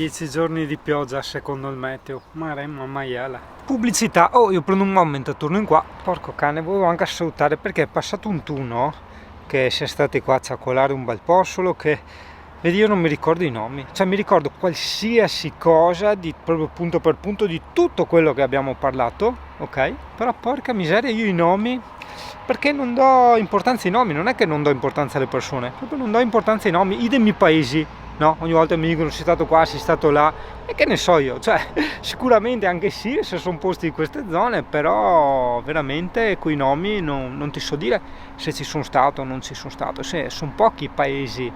10 giorni di pioggia secondo il meteo. Maremma maiala. Pubblicità. Oh, io prendo un momento e torno in qua. Porco cane, volevo anche salutare perché è passato un turno che siamo stati qua a ciacolare un bel po', solo che vedi, io non mi ricordo i nomi, cioè mi ricordo qualsiasi cosa di proprio punto per punto di tutto quello che abbiamo parlato, ok? Però porca miseria, io i nomi, perché non do importanza ai nomi, non è che non do importanza alle persone, proprio non do importanza ai nomi, idem i paesi, no? Ogni volta mi dicono sei stato qua, sei stato là, e che ne so io, cioè sicuramente anche sì, se sono posti in queste zone, però veramente quei nomi non ti so dire se ci sono stato o non ci sono stato, se sono pochi i paesi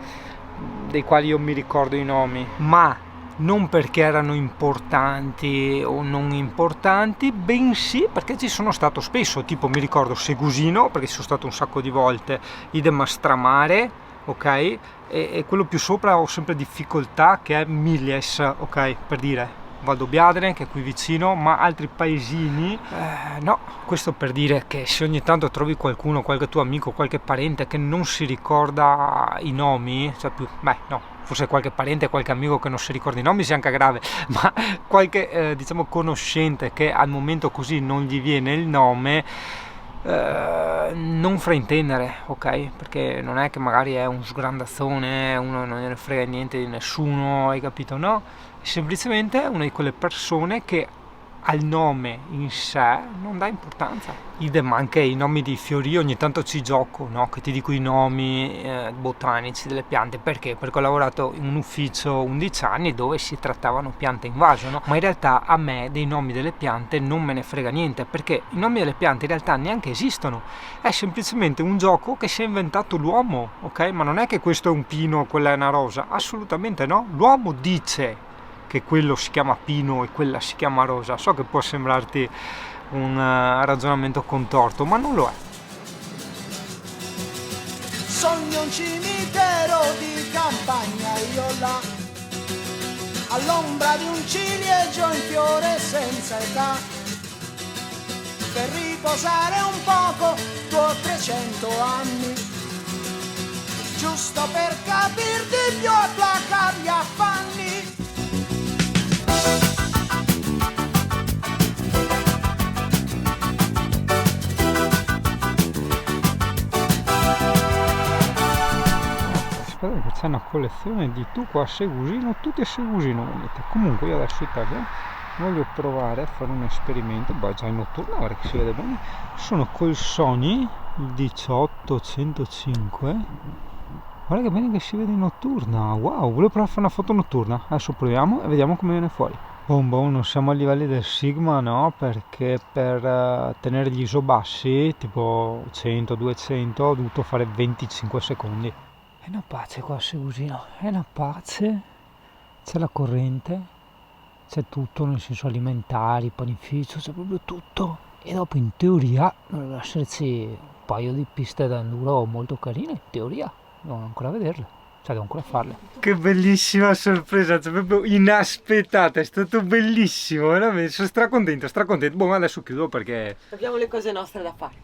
dei quali io mi ricordo i nomi, ma non perché erano importanti o non importanti, bensì perché ci sono stato spesso, tipo mi ricordo Segusino, perché ci sono stato un sacco di volte, idem a Stramare, ok? E quello più sopra ho sempre difficoltà, che è Milies, ok? Per dire Valdobbiadene, che è qui vicino, ma altri paesini no. Questo per dire che se ogni tanto trovi qualcuno, qualche tuo amico, qualche parente che non si ricorda i nomi, cioè più, beh no, forse qualche parente, qualche amico che non si ricorda i nomi sia anche grave, ma qualche diciamo conoscente che al momento così non gli viene il nome, non fraintendere, ok? Perché non è che magari è un sgrandazzone, uno non gliene frega niente di nessuno, hai capito? No, è semplicemente una di quelle persone che al nome in sé non dà importanza. Idem anche i nomi dei fiori, ogni tanto ci gioco, no? Che ti dico i nomi botanici delle piante, perché? Perché ho lavorato in un ufficio 11 anni dove si trattavano piante in vaso, no? Ma in realtà a me dei nomi delle piante non me ne frega niente, perché i nomi delle piante in realtà neanche esistono, è semplicemente un gioco che si è inventato l'uomo, ok? Ma non è che questo è un pino, quella è una rosa, assolutamente no, l'uomo dice che quello si chiama pino e quella si chiama rosa. So che può sembrarti un ragionamento contorto, ma non lo è. Sogno un cimitero di campagna, io là, all'ombra di un ciliegio in fiore senza età, per riposare un poco 200 o 300 anni, giusto per capirti più e placare gli affanni. Che c'è una collezione di tu qua a Segusino, tutti a Segusino venite. Comunque io adesso voglio provare a fare un esperimento, già in notturna, ora che si vede bene. Sono col Sony 18-105, guarda che bene che si vede in notturna, wow, volevo provare a fare una foto notturna, adesso proviamo e vediamo come viene fuori. Non siamo a livelli del Sigma, no, perché per tenere gli ISO bassi, tipo 100-200, ho dovuto fare 25 secondi. È una pace qua a Segusino, è una pace, c'è la corrente, c'è tutto, nel senso alimentari, panificio, c'è proprio tutto. E dopo in teoria dovrebbero esserci un paio di piste da enduro molto carine, in teoria, devo ancora vederle, cioè devo ancora farle. Che bellissima sorpresa, cioè proprio inaspettata, è stato bellissimo, veramente, sono stracontento. Adesso chiudo perché abbiamo le cose nostre da fare.